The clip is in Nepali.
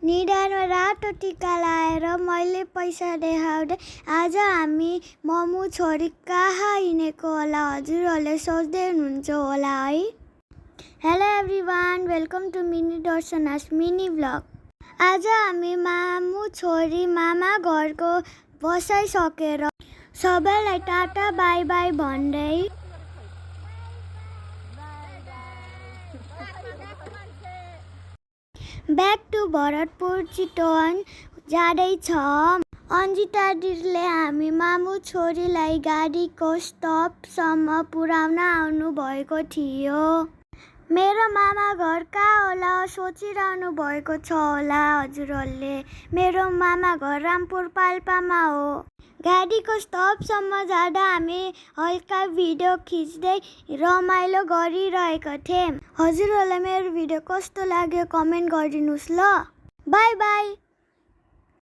निधारमा रातो टिका लाएर मैले पैसा देखाउँदै आज हामी ममु छोरी कहाँ हिँडेको होला हजुरहरूले सोच्दै हुनुहुन्छ होला है। Hello everyone, welcome to mini दर्शनास मिनी भ्लग। आज हामी मामु छोरी मामा घरको बसाइसकेर सबैलाई टाटा बाई बाई भन्दै ब्याक टु भरतपुर चितवन जाँदैछ। अन्जिता दिदीले हामी मामु छोरीलाई गाडीको स्टपसम्म पुर्याउन आउनु भएको थियो। मेरो मामा घर कहाँ होला सोचिरहनु भएको छ होला हजुरहरूले। मेरो मामा घर रामपुर पाल्पामा हो। गाडीको स्टपसम्म जाँदा हामी हल्का भिडियो खिच्दै रमाइलो गरिरहेका थियौँ। हजुरहरूलाई मेरो भिडियो कस्तो लाग्यो कमेन्ट गरिदिनुहोस् ल। By by.